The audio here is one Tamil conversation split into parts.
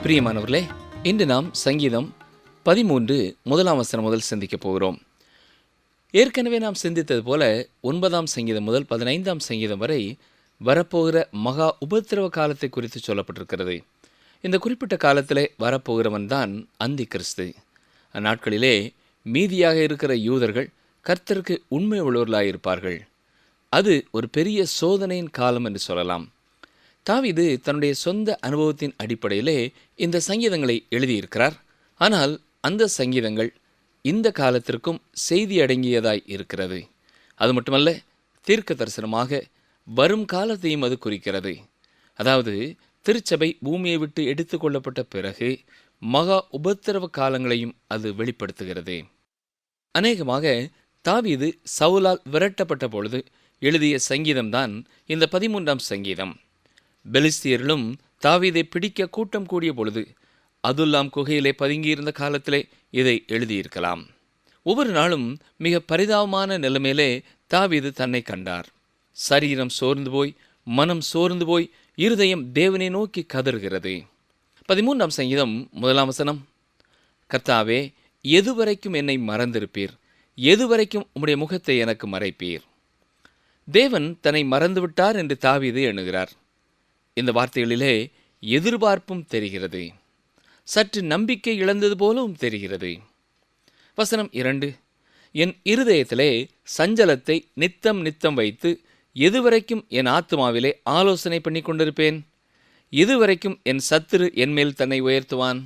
பிரியமானவர்களே, இன்று நாம் சங்கீதம் 13 முதலாம் வசனம் முதல் சிந்திக்கப் போகிறோம். ஏற்கனவே நாம் சிந்தித்தது போல 9ஆம் சங்கீதம் முதல் 15ஆம் சங்கீதம் வரை வரப்போகிற மகா உபத்திரவ காலத்தை குறித்து சொல்லப்பட்டிருக்கிறது. இந்த குறிப்பிட்ட காலத்திலே வரப்போகிறவன் தான் அந்தி கிறிஸ்து. அந்நாட்களிலே மீதியாக இருக்கிற யூதர்கள் கர்த்தருக்கு உண்மை உள்ளவர்களாயிருப்பார்கள். அது ஒரு பெரிய சோதனையின் காலம் என்று சொல்லலாம். தாவீது தன்னுடைய சொந்த அனுபவத்தின் அடிப்படையிலே இந்த சங்கீதங்களை எழுதியிருக்கிறார். ஆனால் அந்த சங்கீதங்கள் இந்த காலத்திற்கும் செய்தி அடங்கியதாய் இருக்கிறது. அது மட்டுமல்ல, தீர்க்க தரிசனமாக வரும் காலத்தையும் அது குறிக்கிறது. அதாவது திருச்சபை பூமியை விட்டு எடுத்துக்கொள்ளப்பட்ட பிறகு மகா உபத்திரவ காலங்களையும் அது வெளிப்படுத்துகிறது. அநேகமாக தாவீது சவுலால் விரட்டப்பட்ட பொழுது எழுதிய சங்கீதம்தான் இந்த 13ஆம் சங்கீதம். பெலிஸ்தியர்களும் தாவீதை பிடிக்க கூட்டம் கூடிய பொழுது அதுல்லாம் குகையிலே பதுங்கியிருந்த காலத்திலே இதை எழுதியிருக்கலாம். ஒவ்வொரு நாளும் மிக பரிதாபமான நிலைமையிலே தாவீது தன்னை கண்டார். சரீரம் சோர்ந்து போய், மனம் சோர்ந்து போய், இருதயம் தேவனை நோக்கி கதறுகிறது. 13ஆம் சங்கீதம் 1ஆம் வசனம், கர்த்தாவே, எதுவரைக்கும் என்னை மறந்திருப்பீர்? எதுவரைக்கும் உம்முடைய முகத்தை எனக்கு மறைப்பீர்? தேவன் தன்னை மறந்துவிட்டார் என்று தாவீது எண்ணுகிறார். இந்த வார்த்தைகளிலே எதிர்பார்ப்பும் தெரிகிறது. சற்று நம்பிக்கை இழந்தது போலவும் தெரிகிறது. வசனம் 2, என் இருதயத்திலே சஞ்சலத்தை நித்தம் நித்தம் வைத்து எதுவரைக்கும் என் ஆத்துமாவிலே ஆலோசனை பண்ணி கொண்டிருப்பேன்? எதுவரைக்கும் என் சத்துரு என்மேல் தன்னை உயர்த்துவான்?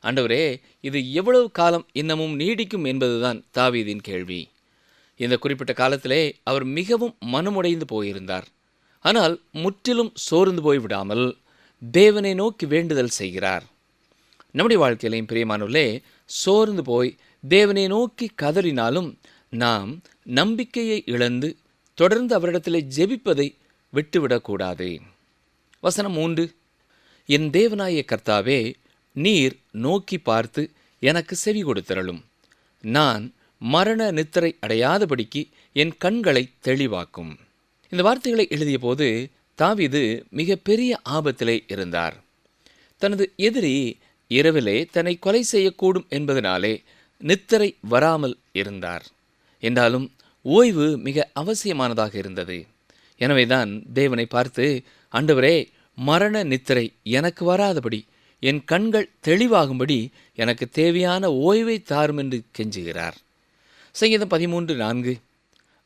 ஆண்டவரே, இது எவ்வளவு காலம் இன்னமும் நீடிக்கும் என்பதுதான் தாவீதின் கேள்வி. இந்த குறிப்பிட்ட காலத்திலே அவர் மிகவும் மனமுடைந்து போயிருந்தார். ஆனால் முற்றிலும் சோர்ந்து போய்விடாமல் தேவனை நோக்கி வேண்டுதல் செய்கிறார். நம்முடைய வாழ்க்கையிலையும் பிரியமானவர்களே, சோர்ந்து போய் தேவனை நோக்கி கதறினாலும் நாம் நம்பிக்கையை இழந்து தொடர்ந்து அவரிடத்திலே ஜெபிப்பதை விட்டுவிடக்கூடாது. வசனம் 3, என் தேவனாய கர்த்தாவே, நீர் நோக்கி பார்த்து எனக்கு செவி கொடுத்தருளும். நான் மரண நித்திரை அடையாதபடிக்கு என் கண்களை தெளிவாக்கும். இந்த வார்த்தைகளை எழுதிய போது தாவீது மிக பெரிய ஆபத்திலே இருந்தார். தனது எதிரி இரவிலே தன்னை கொலை செய்யக்கூடும் என்பதனாலே நித்திரை வராமல் இருந்தார். என்றாலும் ஓய்வு மிக அவசியமானதாக இருந்தது. எனவேதான் தேவனை பார்த்து, ஆண்டவரே, மரண நித்திரை எனக்கு வராதபடி, என் கண்கள் தெளிவாகும்படி எனக்கு தேவையான ஓய்வை தாரும் என்று கெஞ்சுகிறார். சங்கீதம் 13:4,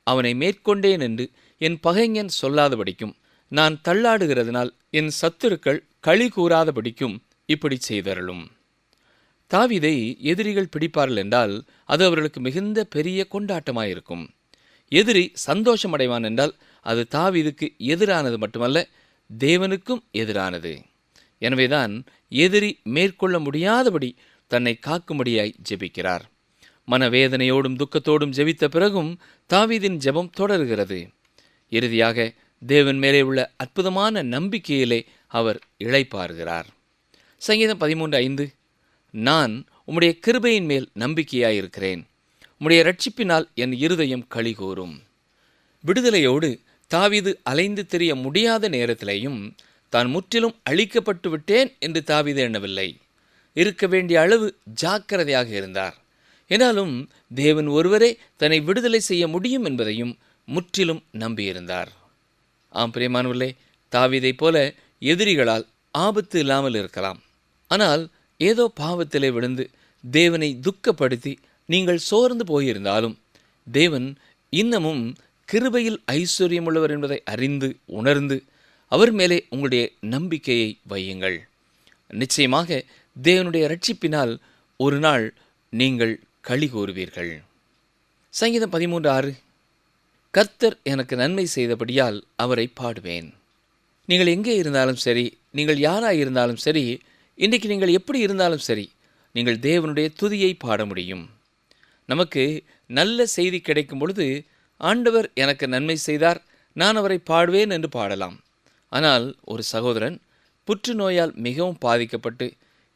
அவனை மேற்கொண்டேன் என்று என் பகைஞன் சொல்லாதபடிக்கும், நான் தள்ளாடுகிறதுனால் என் சத்துருக்கள் களி கூறாதபடிக்கும் இப்படி செய்தருளும். தாவீதை எதிரிகள் பிடிப்பார்கள் என்றால் அது அவர்களுக்கு மிகுந்த பெரிய கொண்டாட்டமாயிருக்கும். எதிரி சந்தோஷமடைவான் என்றால் அது தாவீதுக்கு எதிரானது மட்டுமல்ல, தேவனுக்கும் எதிரானது. எனவேதான் எதிரி மேற்கொள்ள முடியாதபடி தன்னை காக்கும்படியாய் ஜெபிக்கிறார். மனவேதனையோடும் துக்கத்தோடும் ஜெபித்த பிறகும் தாவீதின் ஜெபம் தொடர்கிறது. இறுதியாக தேவன் மேலே உள்ள அற்புதமான நம்பிக்கையிலே அவர் இளைப்பாறுகிறார். சங்கீதம் 13:5, நான் உம்முடைய கிருபையின் மேல் நம்பிக்கையாயிருக்கிறேன். உம்முடைய இரட்சிப்பினால் என் இருதயம் களிகூரும். விடுதலையோடு தாவீது அலைந்து திரிய முடியாத நேரத்திலேயும் தான் முற்றிலும் அழிக்கப்பட்டு விட்டேன் என்று தாவீது எண்ணவில்லை. இருக்க வேண்டிய அளவு ஜாக்கிரதையாக இருந்தார். என்றாலும் தேவன் ஒருவரே தன்னை விடுதலை செய்ய முடியும் என்பதையும் முற்றிலும் நம்பியிருந்தார். ஆம் பிரியமானவர்களே, தாவீதைப் போல எதிரிகளால் ஆபத்து இல்லாமல் இருக்கலாம். ஆனால் ஏதோ பாவத்திலே விழுந்து தேவனை துக்கப்படுத்தி நீங்கள் சோர்ந்து போயிருந்தாலும் தேவன் இன்னமும் கிருபையில் ஐஸ்வர்யம் உள்ளவர் என்பதை அறிந்து உணர்ந்து அவர் மேலே உங்களுடைய நம்பிக்கையை வையுங்கள். நிச்சயமாக தேவனுடைய இரட்சிப்பினால் ஒரு நாள் நீங்கள் களி கூறுவீர்கள். சங்கீதம் 13:6, கர்த்தர் எனக்கு நன்மை செய்தபடியால் அவரை பாடுவேன். நீங்கள் எங்கே இருந்தாலும் சரி, நீங்கள் யாராக இருந்தாலும் சரி, இன்றைக்கு நீங்கள் எப்படி இருந்தாலும் சரி, நீங்கள் தேவனுடைய துதியை பாட முடியும். நமக்கு நல்ல செய்தி கிடைக்கும் பொழுது, ஆண்டவர் எனக்கு நன்மை செய்தார், நான் அவரை பாடுவேன் என்று பாடலாம். ஆனால் ஒரு சகோதரன் புற்றுநோயால் மிகவும் பாதிக்கப்பட்டு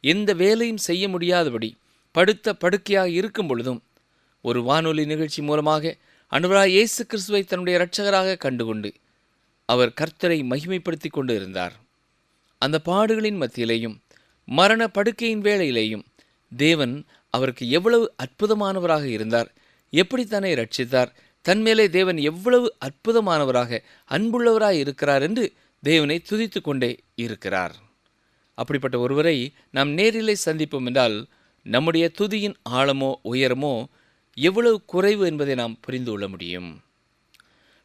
எந்த வேலையும் செய்ய முடியாதபடி படுத்த படுக்கையாக இருக்கும் பொழுதும் ஒரு வானொலி நிகழ்ச்சி மூலமாக ஆண்டவராகிய இயேசு கிறிஸ்துவை தன்னுடைய இரட்சகராக கண்டுகொண்டு அவர் கர்த்தரை மகிமைப்படுத்தி கொண்டு இருந்தார். அந்த பாடுகளின் மத்தியிலேயும் மரண படுக்கையின் வேளையிலேயும் தேவன் அவருக்கு எவ்வளவு அற்புதமானவராக இருந்தார், எப்படி தன்னை ரட்சித்தார், தன்மேலே தேவன் எவ்வளவு அற்புதமானவராக அன்புள்ளவராய் இருக்கிறார் என்று தேவனை துதித்து கொண்டே இருக்கிறார். அப்படிப்பட்ட ஒருவரை நாம் நேரிலே சந்திப்போம் என்றால் நம்முடைய துதியின் ஆழமோ உயரமோ எவ்வளவு குறைவு என்பதை நாம் புரிந்து கொள்ள முடியும்.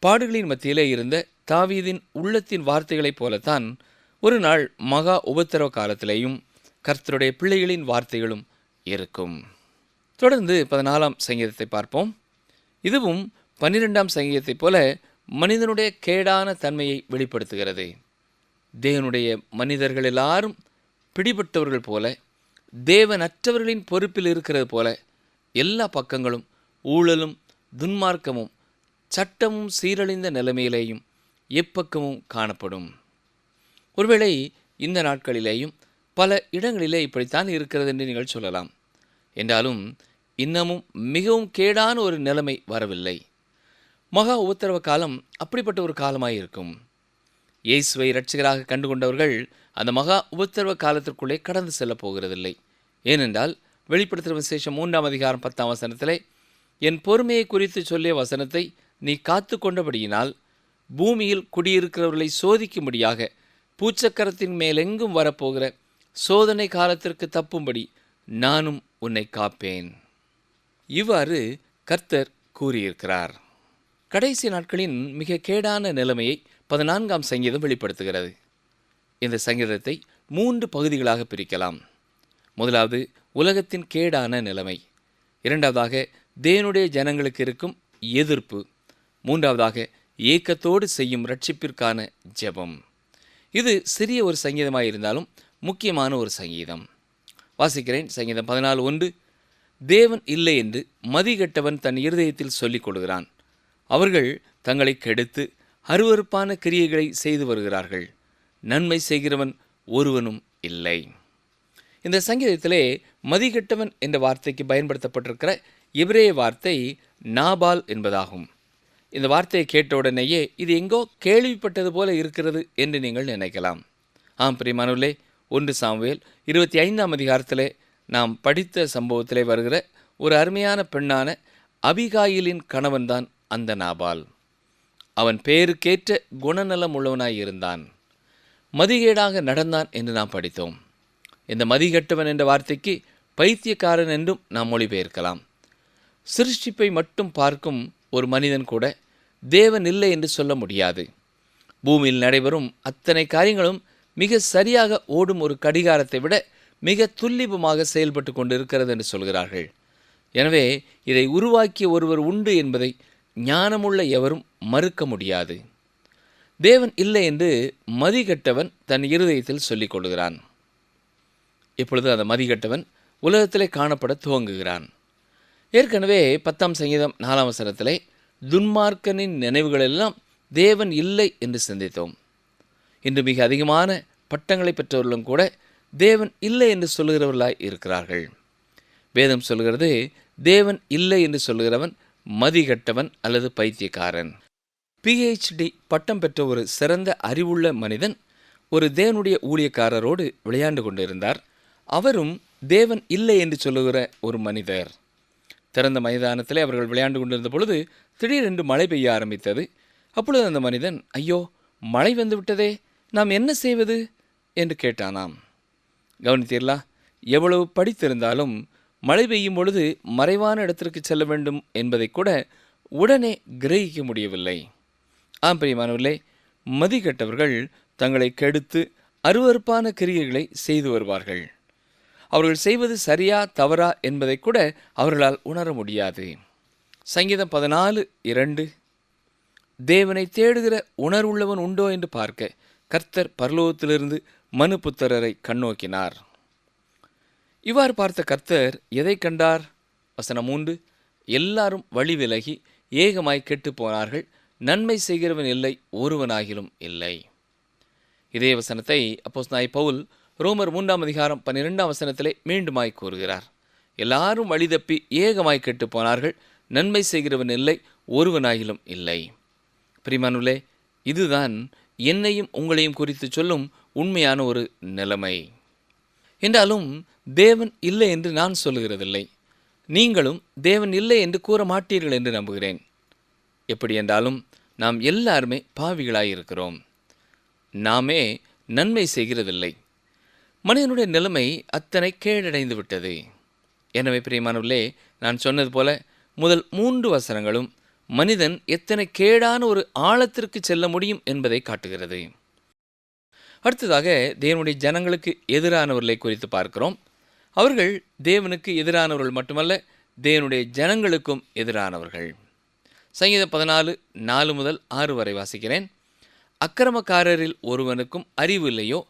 பாடுகளின் மத்தியிலே இருந்த தாவீதின் உள்ளத்தின் வார்த்தைகளைப் போலத்தான் ஒரு நாள் மகா உபத்திரவ காலத்திலேயும் கர்த்தருடைய பிள்ளைகளின் வார்த்தைகளும் இருக்கும். தொடர்ந்து 14ஆம் சங்கீதத்தை பார்ப்போம். இதுவும் 12ஆம் சங்கீதத்தைப் போல மனிதனுடைய கேடான தன்மையை வெளிப்படுத்துகிறது. தேவனுடைய மனிதர்கள் எல்லாரும் பிடிபட்டவர்கள் போல, தேவனற்றவர்களின் பொறுப்பில் இருக்கிறது போல எல்லா பக்கங்களும் ஊழலும் துன்மார்க்கமும் சட்டமும் சீரழிந்த நிலைமையிலேயும் எப்பக்கமும் காணப்படும். ஒருவேளை இந்த நாட்களிலேயும் பல இடங்களிலே இப்படித்தான் இருக்கிறது என்று நீங்கள் சொல்லலாம். என்றாலும் இன்னமும் மிகவும் கேடான ஒரு நிலைமை வரவில்லை. மகா உபத்திரவ காலம் அப்படிப்பட்ட ஒரு காலமாயிருக்கும். இயேசுவை இரட்சகராக கண்டுகொண்டவர்கள் அந்த மகா உபத்திரவ காலத்திற்குள்ளே கடந்து செல்லப் போகிறதில்லை. ஏனென்றால் வெளிப்படுத்துகிற விசேஷம் 3ஆம் அதிகாரம் 10ஆம் வசனத்திலே, என் பொறுமையை குறித்து சொல்லிய வசனத்தை நீ காத்து கொண்டபடியினால் பூமியில் குடியிருக்கிறவர்களை சோதிக்கும்படியாக பூச்சக்கரத்தின் மேலெங்கும் வரப்போகிற சோதனை காலத்திற்கு தப்பும்படி நானும் உன்னை காப்பேன். இவ்வாறு கர்த்தர் கூறியிருக்கிறார். கடைசி நாட்களின் மிக கேடான நிலைமையை 14ஆம் சங்கீதம் வெளிப்படுத்துகிறது. இந்த சங்கீதத்தை 3 பகுதிகளாக பிரிக்கலாம். முதலாவது உலகத்தின் கேடான நிலைமை, இரண்டாவதாக தேவனுடைய ஜனங்களுக்கு இருக்கும் எதிர்ப்பு, மூன்றாவதாக ஏக்கத்தோடு செய்யும் ரட்சிப்பிற்கான ஜெபம். இது சிறிய ஒரு சங்கீதமாயிருந்தாலும் முக்கியமான ஒரு சங்கீதம். வாசிக்கிறேன். சங்கீதம் 14:1. தேவன் இல்லை என்று மதிகெட்டவன் தன் இருதயத்தில் சொல்லிக் கொள்கிறான். அவர்கள் தங்களை கெடுத்து அருவருப்பான கிரியைகளை செய்து வருகிறார்கள். நன்மை செய்கிறவன் ஒருவனும் இல்லை. இந்த சங்கீதத்திலே மதிகெட்டவன் என்ற வார்த்தைக்கு பயன்படுத்தப்பட்டிருக்கிற எபிரேய வார்த்தை நாபால் என்பதாகும். இந்த வார்த்தையை கேட்டவுடனேயே இது எங்கோ கேள்விப்பட்டது போல இருக்கிறது என்று நீங்கள் நினைக்கலாம். ஆம் பிரியமானவர்களே, 1 சாமுவேல் 25ஆம் அதிகாரத்திலே நாம் படித்த சம்பவத்திலே வருகிற ஒரு அருமையான பெண்ணான அபிகாயிலின் கணவன்தான் அந்த நாபால். அவன் பேருக்கேற்ற குணநலம் உள்ளவனாயிருந்தான். மதிகேடாக நடந்தான் என்று நாம் படித்தோம். இந்த மதிகெட்டவன் என்ற வார்த்தைக்கு பைத்தியக்காரன் என்றும் நாம் மொழிபெயர்க்கலாம். சிருஷ்டிப்பை மட்டும் பார்க்கும் ஒரு மனிதன் கூட தேவன் இல்லை என்று சொல்ல முடியாது. பூமியில் நடைபெறும் அத்தனை காரியங்களும் மிக சரியாக ஓடும் ஒரு கடிகாரத்தை விட மிக துல்லிபமாக செயல்பட்டு கொண்டிருக்கிறது என்று சொல்கிறார்கள். எனவே இதை உருவாக்கிய ஒருவர் உண்டு என்பதை ஞானமுள்ள எவரும் மறுக்க முடியாது. தேவன் இல்லை என்று மதிகெட்டவன் தன் இருதயத்தில் சொல்லிக் கொள்கிறான். இப்பொழுது அந்த மதிகெட்டவன் உலகத்திலே காணப்பட துவங்குகிறான். ஏற்கனவே 10ஆம் சங்கீதம் 4ஆம் வசனத்திலே துன்மார்க்கனின் நினைவுகளெல்லாம் தேவன் இல்லை என்று சிந்தித்தோம். இன்று மிக அதிகமான பட்டங்களை பெற்றவர்களும் கூட தேவன் இல்லை என்று சொல்லுகிறவர்களாய் இருக்கிறார்கள். வேதம் சொல்கிறது, தேவன் இல்லை என்று சொல்லுகிறவன் மதிகெட்டவன் அல்லது பைத்தியக்காரன். PhD பட்டம் பெற்ற ஒரு சிறந்த அறிவுள்ள மனிதன் ஒரு தேவனுடைய ஊழியக்காரரோடு விளையாண்டு கொண்டிருந்தார். அவரும் தேவன் இல்லை என்று சொல்லுகிற ஒரு மனிதர். திறந்த மைதானத்திலே அவர்கள் விளையாண்டு கொண்டிருந்த பொழுது திடீரென்று மழை பெய்ய ஆரம்பித்தது. அப்பொழுது அந்த மனிதன், ஐயோ, மழை வந்து விட்டதே, நாம் என்ன செய்வது என்று கேட்டானாம். கவனித்தீர்களா? எவ்வளவு படித்திருந்தாலும் மழை பெய்யும் பொழுது மறைவான இடத்திற்கு செல்ல வேண்டும் என்பதை கூட உடனே கிரகிக்க முடியவில்லை. ஆம் பிரியமானவர்களே, மதிகெட்டவர்கள் தங்களை கெடுத்து அருவருப்பான கிரியைகளை செய்து வருவார்கள். அவர்கள் செய்வது சரியா தவறா என்பதை கூட அவர்களால் உணர முடியாது. சங்கீதம் 14:2. தேவனை தேடுகிற உணர்வுள்ளவன் உண்டோ என்று பார்க்க கர்த்தர் பரலோகத்திலிருந்து மனுபுத்திரரை கண்ணோக்கினார். இவ்வாறு பார்த்த கர்த்தர் எதை கண்டார்? வசனம் 3. எல்லாரும் வழி விலகி ஏகமாய் கெட்டு போனார்கள், நன்மை செய்கிறவன் இல்லை, ஒருவனாகிலும் இல்லை. இதே வசனத்தை அப்போஸ்தலனாகிய பவுல் ரோமர் 3ஆம் அதிகாரம் 12ஆம் வசனத்திலே மீண்டுமாய் கூறுகிறார். எல்லாரும் வழி தப்பி ஏகமாய் கெட்டு போனார்கள், நன்மை செய்கிறவன் இல்லை, ஒருவனாகிலும் இல்லை. பிரியமானவர்களே, இதுதான் என்னையும் உங்களையும் குறித்து சொல்லும் உண்மையான ஒரு நிலைமை. என்றாலும் தேவன் இல்லை என்று நான் சொல்லுகிறதில்லை. நீங்களும் தேவன் இல்லை என்று கூற மாட்டீர்கள் என்று நம்புகிறேன். எப்படி என்றாலும் நாம் எல்லாருமே பாவிகளாயிருக்கிறோம். நாமே நன்மை செய்கிறதில்லை. மனிதனுடைய நிலைமை அத்தனை கேடடைந்து விட்டது. எனவே பிரியமானவர்களே, நான் சொன்னது போல முதல் 3 வசனங்களும் மனிதன் எத்தனை கேடான ஒரு ஆழத்திற்கு செல்ல முடியும் என்பதை காட்டுகிறது. அடுத்ததாக தேவனுடைய ஜனங்களுக்கு எதிரானவர்களை குறித்து பார்க்கிறோம். அவர்கள் தேவனுக்கு எதிரானவர்கள் மட்டுமல்ல, தேவனுடைய ஜனங்களுக்கும் எதிரானவர்கள். சங்கீதம் 14:4 முதல் 6 வரை வாசிக்கிறேன். அக்கிரமக்காரரில் ஒருவனுக்கும் அறிவு இல்லையோ?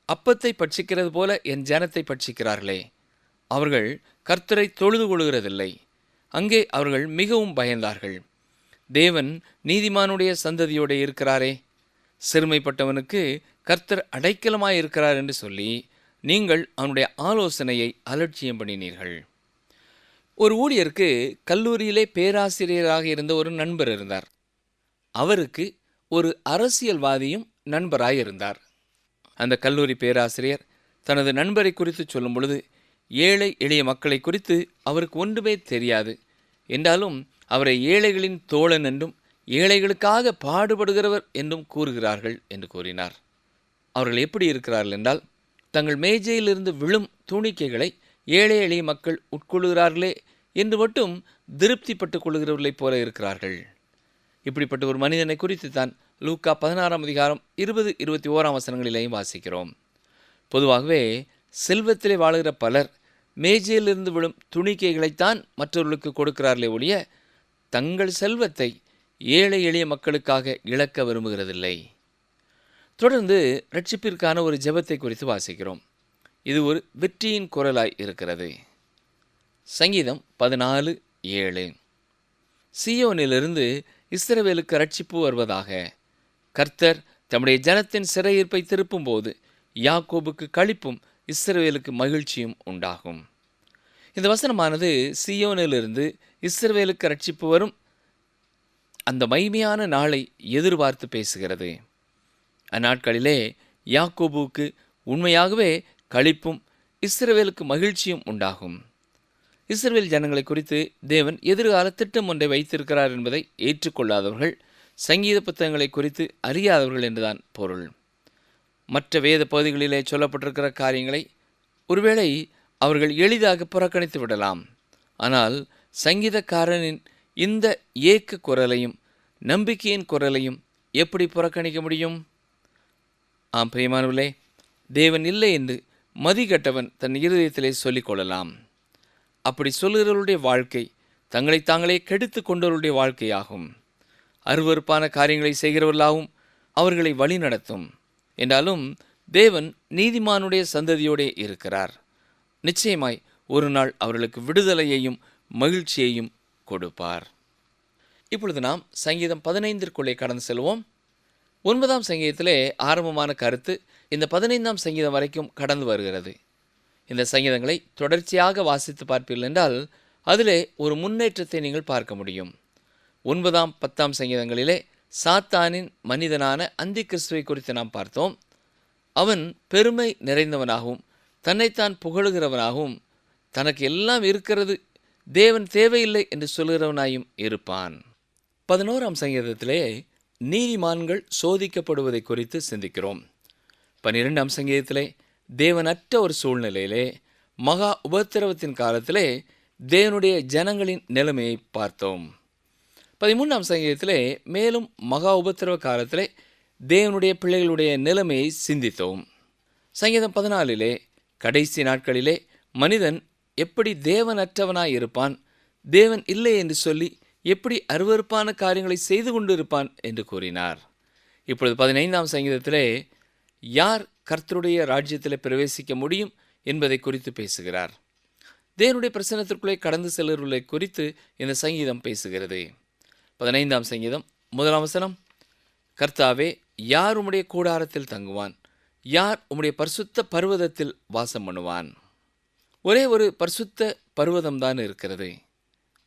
அப்பத்தை பட்சிக்கிறது போல என் ஜனத்தை பட்சிக்கிறார்களே. அவர்கள் கர்த்தரை தொழுது கொள்கிறதில்லை. அங்கே அவர்கள் மிகவும் பயந்தார்கள். தேவன் நீதிமானுடைய சந்ததியோடு இருக்கிறாரே. சிறுமைப்பட்டவனுக்கு கர்த்தர் அடைக்கலமாயிருக்கிறார் என்று சொல்லி நீங்கள் அவனுடைய ஆலோசனையை அலட்சியம் பண்ணினீர்கள். ஒரு ஊழியருக்கு கல்லூரியிலே பேராசிரியராக இருந்த ஒரு நண்பர் இருந்தார். அவருக்கு ஒரு அரசியல்வாதியும் நண்பராயிருந்தார். அந்த கல்லூரி பேராசிரியர் தனது நண்பரை குறித்து சொல்லும் பொழுது, ஏழை எளிய மக்களை குறித்து அவருக்கு ஒன்றுமே தெரியாது என்றாலும் அவரை ஏழைகளின் தோழன் என்றும் ஏழைகளுக்காக பாடுபடுகிறவர் என்றும் கூறுகிறார்கள் என்று கூறினார். அவர்கள் எப்படி இருக்கிறார்கள் என்றால், தங்கள் மேஜையிலிருந்து விழும் துணிக்கைகளை ஏழை எளிய மக்கள் உட்கொள்கிறார்களே என்று மட்டும் திருப்திப்பட்டுக் கொள்கிறவர்களைப் போல இருக்கிறார்கள். இப்படிப்பட்ட ஒரு மனிதனை குறித்து தான் லூக்கா 16:20-21 வசனங்களிலேயும் வாசிக்கிறோம். பொதுவாகவே செல்வத்திலே வாழுகிற பலர் மேஜையிலிருந்து விழும் துணிக்கைகளைத்தான் மற்றவர்களுக்கு கொடுக்கிறார்களே ஒழிய தங்கள் செல்வத்தை ஏழை எளிய மக்களுக்காக இழக்க விரும்புகிறதில்லை. தொடர்ந்து இரட்சிப்பிற்கான ஒரு ஜெபத்தை குறித்து வாசிக்கிறோம். இது ஒரு வெற்றியின் குரலாய் இருக்கிறது. சங்கீதம் 14:7. சீயோனிலிருந்து இஸ்ரவேலுக்கு இரட்சிப்பு வருவதாக. கர்த்தர் தம்முடைய ஜனத்தின் சிறையிருப்பை திருப்பும்போது யாக்கோபுக்கு களிப்பும் இஸ்ரவேலுக்கு மகிழ்ச்சியும் உண்டாகும். இந்த வசனமானது சீயோனிலிருந்து இஸ்ரவேலுக்கு இரட்சிப்பு வரும் அந்த மகிமையான நாளை எதிர்பார்த்து பேசுகிறது. அந்நாட்களிலே யாக்கோபுக்கு உண்மையாகவே களிப்பும் இஸ்ரவேலுக்கு மகிழ்ச்சியும் உண்டாகும். இஸ்ரவேல் ஜனங்களை குறித்து தேவன் எதிர்கால திட்டம் ஒன்றை வைத்திருக்கிறார் என்பதை ஏற்றுக்கொள்ளாதவர்கள் சங்கீத புத்தகங்களை குறித்து அறியாதவர்கள் என்றுதான் பொருள். மற்ற வேத பகுதிகளிலே சொல்லப்பட்டிருக்கிற காரியங்களை ஒருவேளை அவர்கள் எளிதாக புறக்கணித்து விடலாம். ஆனால் சங்கீதக்காரனின் இந்த ஏக்க குரலையும் நம்பிக்கையின் குரலையும் எப்படி புறக்கணிக்க முடியும்? ஆம் பிரியமானவர்களே, தேவன் இல்லை என்று மதிகட்டவன் தன் இருதயத்திலே சொல்லிக் கொள்ளலாம். அப்படி சொல்லுகிறவருடைய வாழ்க்கை தங்களை தாங்களே கெடுத்து கொண்டவருடைய வாழ்க்கையாகும். அருவருப்பான காரியங்களை செய்கிறவர்களாகவும் அவர்களை வழி நடத்தும். என்றாலும் தேவன் நீதிமானுடைய சந்ததியோடே இருக்கிறார். நிச்சயமாய் ஒரு நாள் அவர்களுக்கு விடுதலையையும் மகிழ்ச்சியையும் கொடுப்பார். இப்பொழுது நாம் சங்கீதம் 15 கடந்து செல்வோம். 9ஆம் சங்கீதத்திலே ஆரம்பமான கருத்து இந்த 15ஆம் சங்கீதம் வரைக்கும் கடந்து வருகிறது. இந்த சங்கீதங்களை தொடர்ச்சியாக வாசித்து பார்ப்பீர்கள் என்றால் அதிலே ஒரு முன்னேற்றத்தை நீங்கள் பார்க்க முடியும். 9ஆம் 10ஆம் சங்கீதங்களிலே சாத்தானின் மனிதனான அந்தி கிறிஸ்துவை குறித்து நாம் பார்த்தோம். அவன் பெருமை நிறைந்தவனாகவும் தன்னைத்தான் புகழுகிறவனாகவும் தனக்கு எல்லாம் இருக்கிறது, தேவன் தேவையில்லை என்று சொல்கிறவனாயும் இருப்பான். 11ஆம் சங்கீதத்திலே நீதிமான்கள் சோதிக்கப்படுவதை குறித்து சிந்திக்கிறோம். 12ஆம் சங்கீதத்திலே தேவனற்ற ஒரு சூழ்நிலையிலே மகா உபத்திரவத்தின் காலத்திலே தேவனுடைய ஜனங்களின் நிலைமையை பார்த்தோம். 13ஆம் சங்கீதத்திலே மேலும் மகா உபத்திரவ காலத்திலே தேவனுடைய பிள்ளைகளுடைய நிலைமையை சிந்தித்தோம். சங்கீதம் 14 கடைசி நாட்களிலே மனிதன் எப்படி தேவனற்றவனாய் இருப்பான், தேவன் இல்லை என்று சொல்லி எப்படி அருவருப்பான காரியங்களை செய்து கொண்டு இருப்பான் என்று கூறினார். இப்பொழுது 15ஆம் சங்கீதத்திலே யார் கர்த்தருடைய ராஜ்யத்தில் பிரவேசிக்க முடியும் என்பதை குறித்து பேசுகிறார். தேவனுடைய பிரசன்னத்திற்குள்ளே கடந்து செல்லுவதை குறித்து இந்த சங்கீதம் பேசுகிறது. 15ஆம் சங்கீதம் 1ஆம் வசனம், கர்த்தாவே யார் உம்முடைய கூடாரத்தில் தங்குவான், யார் உம்முடைய பரிசுத்த பர்வதத்தில் வாசம் பண்ணுவான். ஒரே ஒரு பரிசுத்த பர்வதம்தான் இருக்கிறது.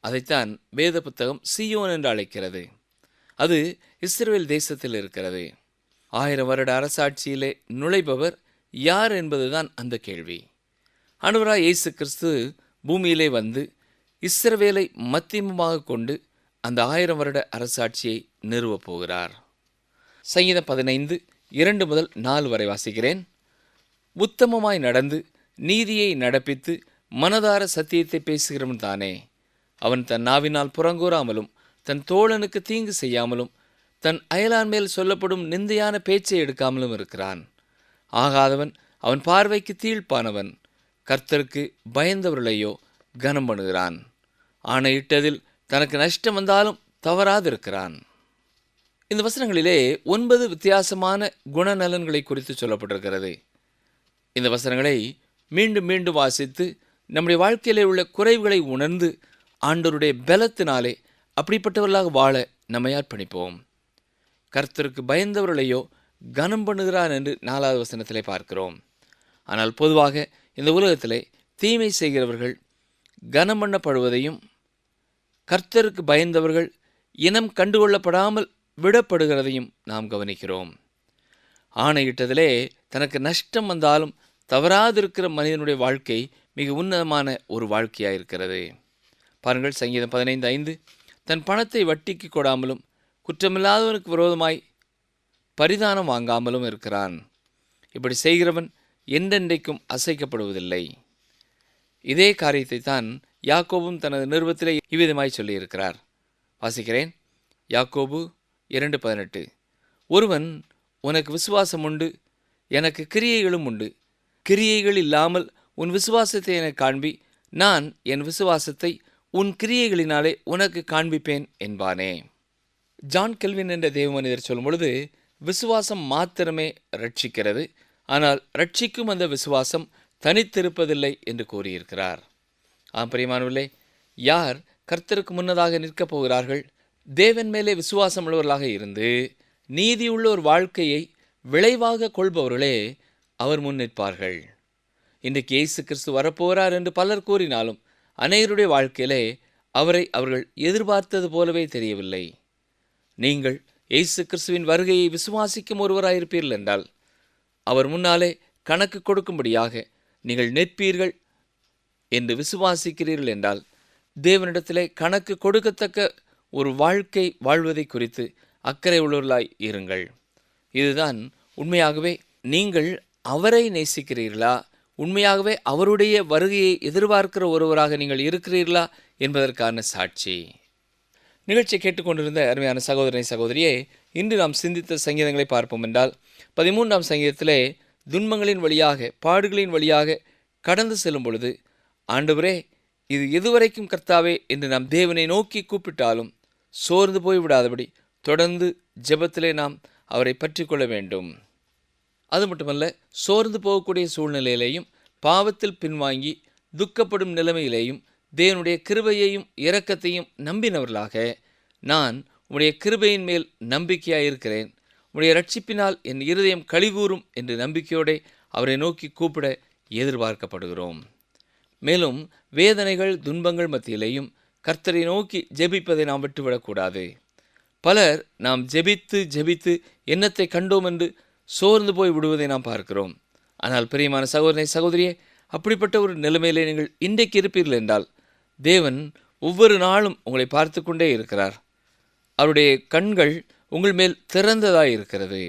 அதைத்தான் வேத புத்தகம் சீயோன் என்று அழைக்கிறது. அது இஸ்ரவேல் தேசத்தில் இருக்கிறது. 1000 வருட அரசாட்சியிலே நுழைபவர் யார் என்பதுதான் அந்த கேள்வி. ஆண்டவராய் இயேசு கிறிஸ்து பூமியிலே வந்து இஸ்ரவேலை மத்தியமமாக கொண்டு அந்த 1000 வருட அரசாட்சியை நிறுவப் போகிறார். சங்கீதம் 15 2 முதல் 4 வரை வாசிக்கிறேன். உத்தமமாய் நடந்து நீதியை நடப்பித்து மனதார சத்தியத்தை பேசுகிறவன் தானே. அவன் தன் நாவினால் புறங்கூறாமலும் தன் தோழனுக்கு தீங்கு செய்யாமலும் தன் அயலான் மேல் சொல்லப்படும் நிந்தையான பேச்சை எடுக்காமலும் இருக்கிறான். ஆகாதவன் அவன் பார்வைக்கு தீழ்ப்பானவன். கர்த்தருக்கு பயந்தவர்களையோ கனம் பண்ணுகிறான். ஆணையிட்டதில் தனக்கு நஷ்டம் வந்தாலும் தவறாதிருக்கிறான். இந்த வசனங்களிலே 9 வித்தியாசமான குணநலன்களை குறித்து சொல்லப்பட்டிருக்கிறது. இந்த வசனங்களை மீண்டும் மீண்டும் வாசித்து நம்முடைய வாழ்க்கையிலே உள்ள குறைவுகளை உணர்ந்து ஆண்டவருடைய பலத்தினாலே அப்படிப்பட்டவர்களாக வாழ நம்மை அர்ப்பணிப்போம். கர்த்தருக்கு பயந்தவர்களையோ கனம் பண்ணுகிறான் என்று 4வது வசனத்திலே பார்க்கிறோம். ஆனால் பொதுவாக இந்த உலகத்திலே தீமை செய்கிறவர்கள் கனம் பண்ணப்படுவதையும் கர்த்தருக்கு பயந்தவர்கள் இனம் கண்டுகொள்ளப்படாமல் விடப்படுகிறதையும் நாம் கவனிக்கிறோம். ஆணையிட்டதிலே தனக்கு நஷ்டம் வந்தாலும் தவறாதிருக்கிற மனிதனுடைய வாழ்க்கை மிக உன்னதமான ஒரு வாழ்க்கையாக இருக்கிறது. பாருங்கள், சங்கீதம் 15:5 தன் பணத்தை வட்டிக்கு கொடாமலும் குற்றமில்லாதவனுக்கு விரோதமாய் பரிதானம் வாங்காமலும் இருக்கிறான். இப்படி செய்கிறவன் என்றென்றைக்கும் அசைக்கப்படுவதில்லை. இதே காரியத்தை தான் யாக்கோபும் தனது நிருபத்திலே இவ்விதமாய் சொல்லியிருக்கிறார். வாசிக்கிறேன். யாக்கோபு 2:18 ஒருவன் உனக்கு விசுவாசம் உண்டு, எனக்கு கிரியைகளும் உண்டு. கிரியைகள் இல்லாமல் உன் விசுவாசத்தை எனக்கு காண்பி, நான் என் விசுவாசத்தை உன் கிரியைகளினாலே உனக்கு காண்பிப்பேன் என்பானே. ஜான் கெல்வின் என்ற தேவ மனிதர் சொல்லும் பொழுது, விசுவாசம் மாத்திரமே ரட்சிக்கிறது, ஆனால் ரட்சிக்கும் அந்த விசுவாசம் தனித்திருப்பதில்லை என்று கூறியிருக்கிறார். பிரியமானவர்களே, யார் கர்த்தருக்கு முன்னதாக நிற்கப் போகிறார்கள்? தேவன் மேலே விசுவாசம் உள்ளவர்களாக இருந்து நீதியுள்ள ஒரு வாழ்க்கையை விளைவாக கொள்பவர்களே அவர் முன் நிற்பார்கள். இன்றைக்கு இயேசு கிறிஸ்து வரப்போகிறார் என்று பலர் கூறினாலும் அநேகருடைய வாழ்க்கையிலே அவரை அவர்கள் எதிர்பார்த்தது போலவே தெரியவில்லை. நீங்கள் இயேசு கிறிஸ்துவின் வருகையை விசுவாசிக்கும் ஒருவராயிருப்பீர்கள் என்றால் அவர் முன்னாலே கணக்கு கொடுக்கும்படியாக நீங்கள் நிற்பீர்கள் என்று விசுவாசிக்கிறீர்கள் என்றால் தேவனிடத்திலே கணக்கு கொடுக்கத்தக்க ஒரு வாழ்க்கை வாழ்வதை குறித்து அக்கறை உள்ளவர்களாய் இருங்கள். இதுதான் உண்மையாகவே நீங்கள் அவரை நேசிக்கிறீர்களா, உண்மையாகவே அவருடைய வருகையை எதிர்பார்க்கிற ஒருவராக நீங்கள் இருக்கிறீர்களா என்பதற்கான சாட்சி. நிகழ்ச்சியை கேட்டுக்கொண்டிருந்த அருமையான சகோதரனை சகோதரியே, இன்று நாம் சிந்தித்த சங்கீதங்களை பார்ப்போம் என்றால் 13ஆம் சங்கீதத்திலே துன்பங்களின் வழியாக பாடுகளின் வழியாக கடந்து செல்லும் பொழுது, ஆண்டவரே இது எதுவரைக்கும் கர்த்தாவே என்று நாம் தேவனை நோக்கி கூப்பிட்டாலும் சோர்ந்து போய்விடாதபடி தொடர்ந்து ஜெபத்திலே நாம் அவரை பற்றி கொள்ள வேண்டும். அது மட்டுமல்ல, சோர்ந்து போகக்கூடிய சூழ்நிலையிலேயும் பாவத்தில் பின்வாங்கி துக்கப்படும் நிலைமையிலேயும் தேவனுடைய கிருபையையும் இரக்கத்தையும் நம்பினவர்களாக, நான் உம்முடைய கிருபையின் மேல் நம்பிக்கையாயிருக்கிறேன், உம்முடைய ரட்சிப்பினால் என் இருதயம் களிகூறும் என்று நம்பிக்கையோடு அவரை நோக்கி கூப்பிட எதிர்பார்க்கப்படுகிறோம். மேலும் வேதனைகள் துன்பங்கள் மத்தியிலேயும் கர்த்தரை நோக்கி ஜெபிப்பதை நாம் விட்டுவிடக்கூடாது. பலர் நாம் ஜெபித்து என்னத்தை கண்டோம் என்று சோர்ந்து போய் விடுவதை நாம் பார்க்கிறோம். ஆனால் பிரியமான சகோதரனை சகோதரியே, அப்படிப்பட்ட ஒரு நிலைமையிலே நீங்கள் இன்றைக்கு இருப்பீர்கள் என்றால் தேவன் ஒவ்வொரு நாளும் உங்களை பார்த்து கொண்டே இருக்கிறார். அவருடைய கண்கள் உங்கள் மேல் திறந்ததாய் இருக்கிறது.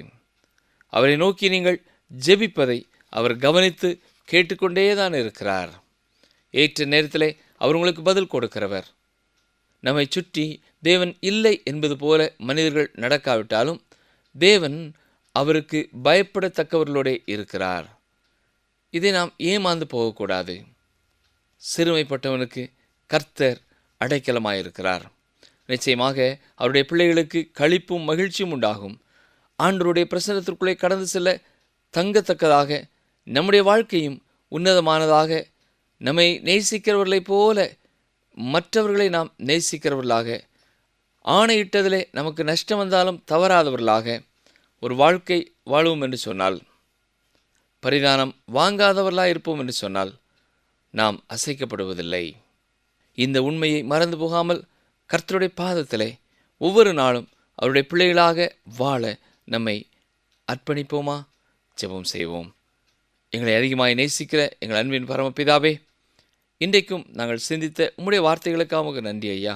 அவரை நோக்கி நீங்கள் ஜெபிப்பதை அவர் கவனித்து கேட்டுக்கொண்டே தான் இருக்கிறார். ஏற்ற நேரத்திலே அவர் உங்களுக்கு பதில் கொடுக்கிறவர். நம்மை சுற்றி தேவன் இல்லை என்பது போல மனிதர்கள் நடக்காவிட்டாலும் தேவன் அவருக்கு பயப்படத்தக்கவர்களோட இருக்கிறார். இதை நாம் ஏமாந்து போகக்கூடாது. சிறுமைப்பட்டவனுக்கு கர்த்தர் அடைக்கலமாயிருக்கிறார். நிச்சயமாக அவருடைய பிள்ளைகளுக்கு களிப்பும் மகிழ்ச்சியும் உண்டாகும். ஆண்டவருடைய பிரசன்னத்திற்குள்ளே கடந்து செல்ல தங்கத்தக்கதாக நம்முடைய வாழ்க்கையும் உன்னதமானதாக, நம்மை நேசிக்கிறவர்களைப் போல மற்றவர்களை நாம் நேசிக்கிறவர்களாக, ஆணையிட்டதிலே நமக்கு நஷ்டம் வந்தாலும் தவறாதவர்களாக ஒரு வாழ்க்கை வாழுவோம் என்று சொன்னால், பரிதானம் வாங்காதவர்களாக இருப்போம் என்று சொன்னால் நாம் அசைக்கப்படுவதில்லை. இந்த உண்மையை மறந்து போகாமல் கர்த்தருடைய பாதத்திலே ஒவ்வொரு நாளும் அவருடைய பிள்ளைகளாக வாழ நம்மை அர்ப்பணிப்போமா? ஜெபம் செய்வோம். எங்களை அதிகமாய் நேசிக்கிற எங்கள் அன்பின் பரமபிதாவே, இன்றைக்கும் நாங்கள் சிந்தித்த உம்முடைய வார்த்தைகளுக்காக உமக்கு நன்றி ஐயா.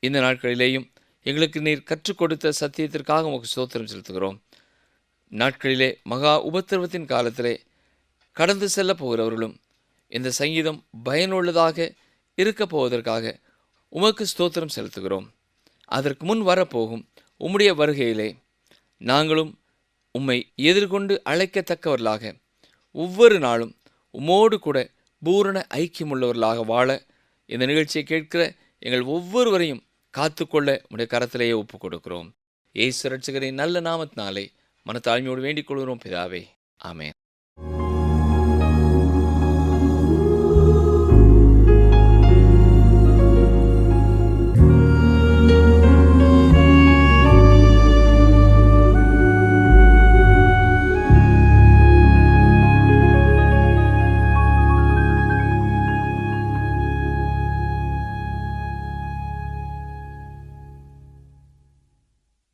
இந்த நாட்களிலேயும் எங்களுக்கு நீர் கற்றுக் கொடுத்த சத்தியத்திற்காக உமக்கு ஸ்தோத்திரம் செலுத்துகிறோம். நாட்களிலே மகா உபத்திரவத்தின் காலத்திலே கடந்து செல்ல போகிறவர்களும் இந்த சங்கீதம் பயனுள்ளதாக இருக்கப் போவதற்காக உமக்கு ஸ்தோத்திரம் செலுத்துகிறோம். அதற்கு முன் வரப்போகும் உம்முடைய வருகையிலே நாங்களும் உம்மை எதிர்கொண்டு அழைக்கத்தக்கவர்களாக ஒவ்வொரு நாளும் உம்மோடு கூட பூரண ஐக்கியமுள்ளவர்களாக வாழ இந்த நிகழ்ச்சியை கேட்கிற எங்கள் ஒவ்வொருவரையும் காத்துக்கொள்ள உடைய கரத்திலேயே ஒப்புக் கொடுக்கிறோம். இயேசு இரட்சகரின் நல்ல நாமத்தினாலே மனத்தாழ்மையோடு வேண்டிக் கொள்கிறோம் பிதாவே, ஆமென்.